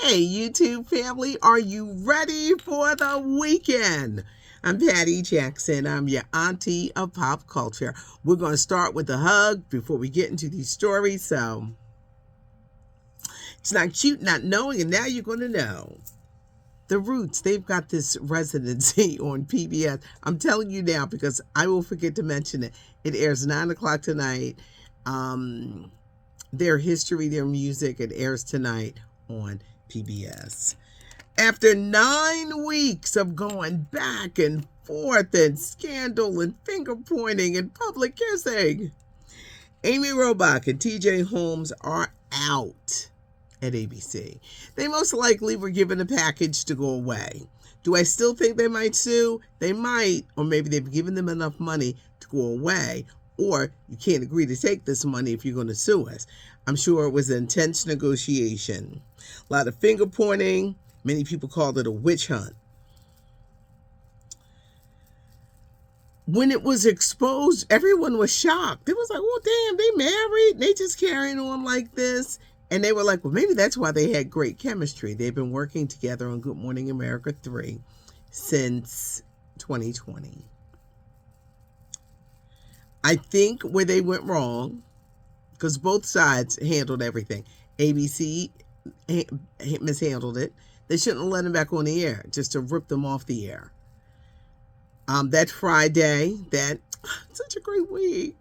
Hey, YouTube family, are you ready for the weekend? I'm Patty Jackson. I'm your auntie of pop culture. We're going to start with a hug before we get into these stories. So it's not cute not knowing, and now you're going to know. The Roots, they've got this residency on PBS. I'm telling you now because I will forget to mention it. It airs 9 o'clock tonight. Their history, their music, it airs tonight on PBS. After 9 weeks of going back and forth and scandal and finger pointing and public kissing, Amy Robach and TJ Holmes are out at ABC. They most likely were given a package to go away. Do I still think they might sue? They might, or maybe they've given them enough money to go away, or you can't agree to take this money if you're going to sue us. I'm sure it was an intense negotiation. A lot of finger pointing. Many people called it a witch hunt. When it was exposed, everyone was shocked. It was like, oh, damn, they married? They just carrying on like this? And they were like, well, maybe that's why they had great chemistry. They've been working together on Good Morning America 3 since 2020. I think where they went wrong, because both sides handled everything. ABC mishandled it. They shouldn't have let them back on the air, just to rip them off the air. That Friday, such a great week.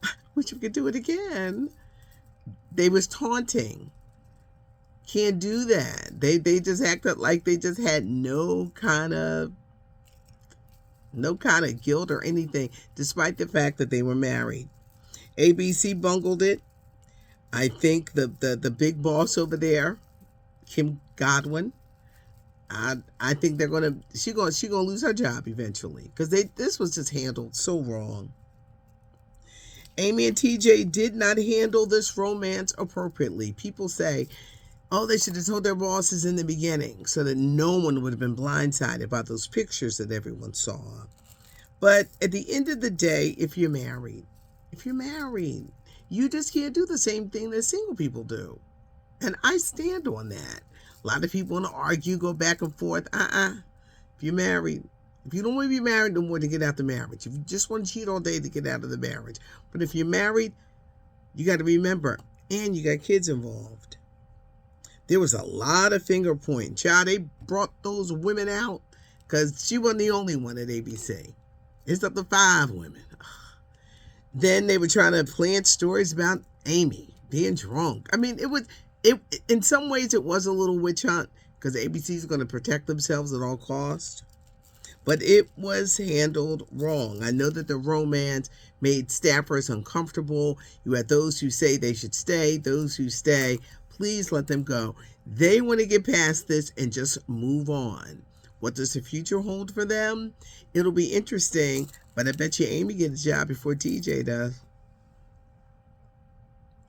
I wish we could do it again. They was taunting. Can't do that. They just acted like they just had no kind of guilt or anything, despite the fact that they were married. ABC bungled it. I think the big boss over there, Kim Godwin, I think she's gonna lose her job eventually because this was just handled so wrong. Amy and TJ did not handle this romance appropriately. People say, oh, they should have told their bosses in the beginning so that no one would have been blindsided by those pictures that everyone saw. But at the end of the day, if you're married, you just can't do the same thing that single people do. And I stand on that. A lot of people want to argue, go back and forth. If you're married, if you don't want to be married no more, to get out the marriage. If you just want to cheat all day, to get out of the marriage. But if you're married, you got to remember, and you got kids involved. There was a lot of finger pointing. Child, they brought those women out because she wasn't the only one at ABC. It's up to 5 women. Then they were trying to plant stories about Amy being drunk. I mean, it in some ways it was a little witch hunt because ABC is going to protect themselves at all costs. But it was handled wrong. I know that the romance made staffers uncomfortable. You had those who say they should stay, those who stay, please let them go. They want to get past this and just move on. What does the future hold for them? It'll be interesting, but I bet you Amy gets a job before TJ does.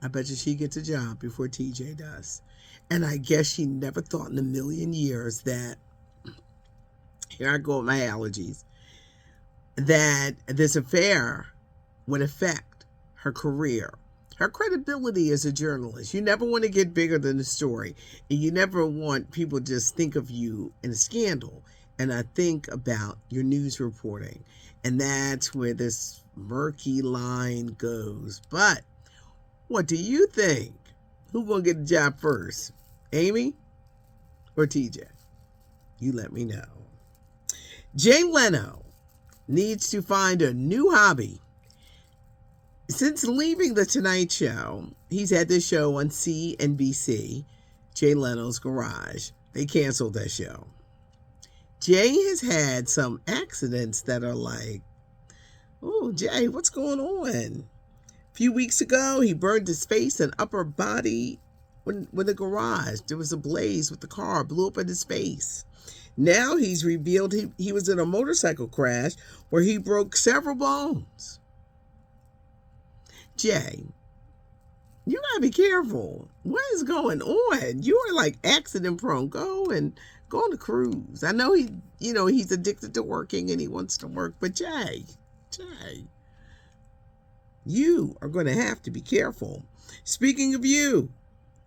I bet you she gets a job before TJ does. And I guess she never thought in a million years that, here I go with my allergies, that this affair would affect her career, her credibility as a journalist. You never want to get bigger than the story. And you never want people to just think of you in a scandal. And I think about your news reporting. And that's where this murky line goes. But what do you think? Who's going to get the job first? Amy or TJ? You let me know. Jay Leno needs to find a new hobby. Since leaving The Tonight Show, he's had this show on CNBC, Jay Leno's Garage. They canceled that show. Jay has had some accidents that are like, oh, Jay, what's going on? A few weeks ago, he burned his face and upper body when the garage. There was a blaze with the car, blew up in his face. Now he's revealed he was in a motorcycle crash where he broke several bones. Jay, you gotta be careful. What is going on? You are like accident prone. Go on a cruise. I know he's addicted to working and he wants to work, but Jay, you are going to have to be careful. Speaking of you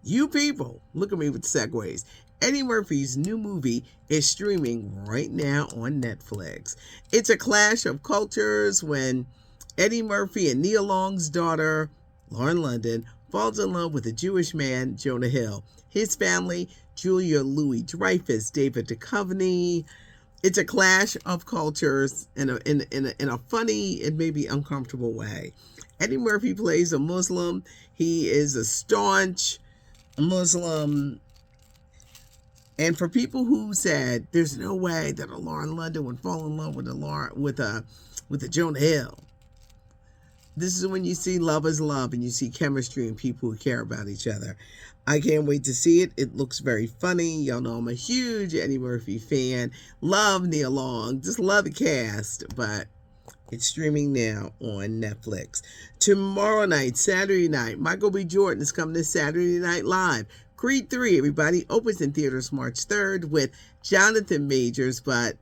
You people, look at me with segues. Eddie Murphy's new movie is streaming right now on Netflix. It's a clash of cultures when Eddie Murphy and Nia Long's daughter, Lauren London, falls in love with a Jewish man, Jonah Hill. His family, Julia Louis-Dreyfus, David Duchovny. It's a clash of cultures in a funny and maybe uncomfortable way. Eddie Murphy plays a Muslim. He is a staunch Muslim. And for people who said there's no way that a Lauren London would fall in love with a Jonah Hill, this is when you see love is love and you see chemistry and people who care about each other. I can't wait to see it. It looks very funny. Y'all know I'm a huge Eddie Murphy fan. Love Nia Long. Just love the cast. But it's streaming now on Netflix. Tomorrow night, Saturday night, Michael B. Jordan is coming to Saturday Night Live. Creed 3, everybody, opens in theaters March 3rd with Jonathan Majors, but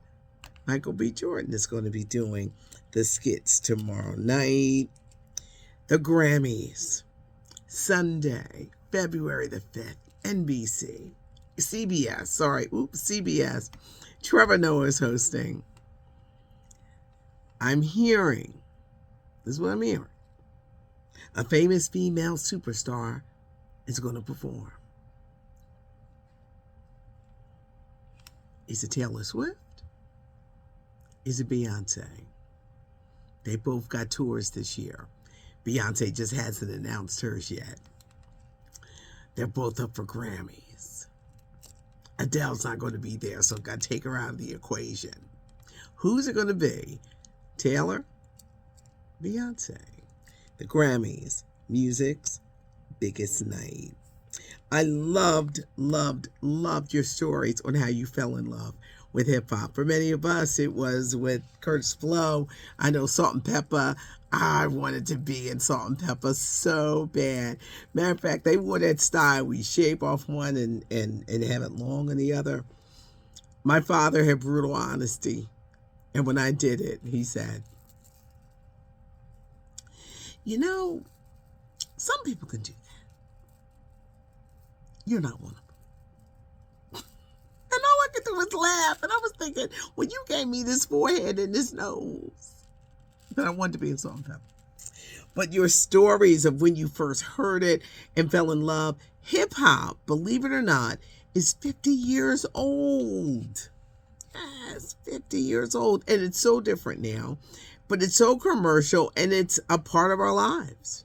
Michael B. Jordan is going to be doing the skits tomorrow night. The Grammys, Sunday, February the 5th, CBS. Trevor Noah is hosting. I'm hearing, this is what I'm hearing, a famous female superstar is going to perform. Is it Taylor Swift? Is it Beyonce? They both got tours this year. Beyonce just hasn't announced hers yet. They're both up for Grammys. Adele's not going to be there, so I've got to take her out of the equation. Who's it going to be? Taylor? Beyonce. The Grammys, music's biggest night. I loved your stories on how you fell in love with hip hop. For many of us, it was with Kurt's Flow. I know Salt and Pepper. I wanted to be in Salt and Pepper so bad. Matter of fact, they wore that style. We shave off one and have it long on the other. My father had brutal honesty. And when I did it, he said, you know, some people can do that. You're not one of them. And all I could do was laugh. And I was thinking, well, you gave me this forehead and this nose. But I wanted to be in Salt and Pepper. But your stories of when you first heard it and fell in love, hip hop, believe it or not, is 50 years old. Yes, 50 years old. And it's so different now. But it's so commercial and it's a part of our lives.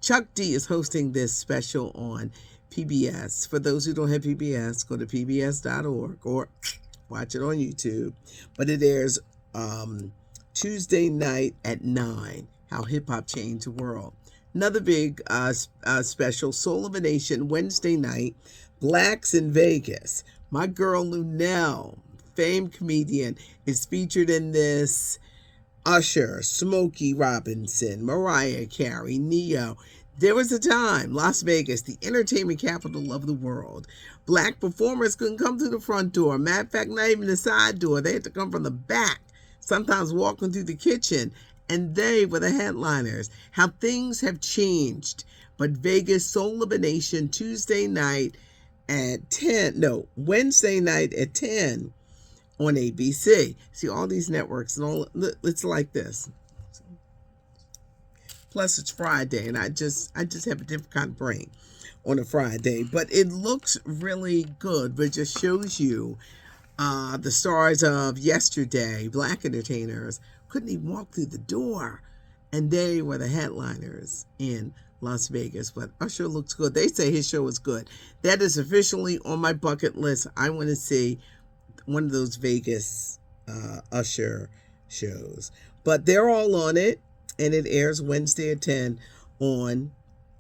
Chuck D is hosting this special on PBS. For those who don't have PBS, go to pbs.org or watch it on YouTube. But it airs Tuesday night at 9, How Hip Hop Changed the World. Another big special, Soul of a Nation, Wednesday night, Blacks in Vegas. My girl Lunel, famed comedian, is featured in this. Usher, Smokey Robinson, Mariah Carey, Neo. There was a time, Las Vegas, the entertainment capital of the world. Black performers couldn't come through the front door. Matter of fact, not even the side door. They had to come from the back, sometimes walking through the kitchen. And they were the headliners. How things have changed. But Vegas, Soul of a Nation, Wednesday night at 10 on ABC. See, all these networks and all, it's like this. Plus it's Friday and I just have a different kind of brain on a Friday, but it looks really good, but it just shows you the stars of yesterday, black entertainers, couldn't even walk through the door, and they were the headliners in Las Vegas. But Usher looks good. They say his show is good. That is officially on my bucket list. I want to see one of those Vegas Usher shows. But they're all on it, and it airs Wednesday at 10 on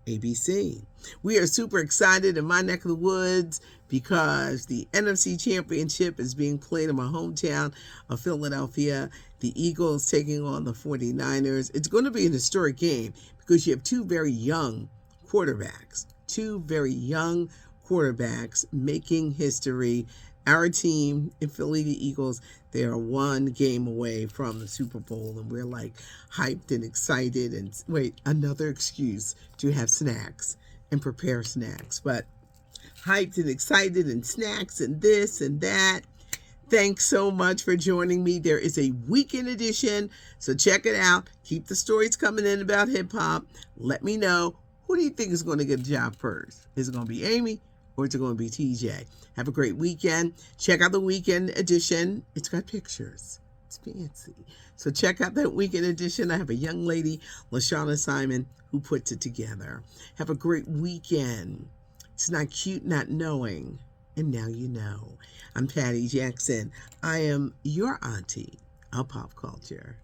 ABC. We are super excited in my neck of the woods because the NFC Championship is being played in my hometown of Philadelphia. The Eagles taking on the 49ers. It's going to be an historic game because you have two very young quarterbacks making history. Our team in Philly, the Eagles, they are one game away from the Super Bowl, and we're like hyped and excited. And wait, another excuse to have snacks and prepare snacks. But hyped and excited and snacks and this and that. Thanks so much for joining me. There is a weekend edition, so check it out. Keep the stories coming in about hip hop. Let me know, who do you think is going to get a job first? Is it going to be Amy or is it going to be TJ? Have a great weekend. Check out the weekend edition. It's got pictures. It's fancy. So check out that weekend edition. I have a young lady, LaShawna Simon, who puts it together. Have a great weekend. It's not cute not knowing. And now you know. I'm Patty Jackson. I am your auntie of pop culture.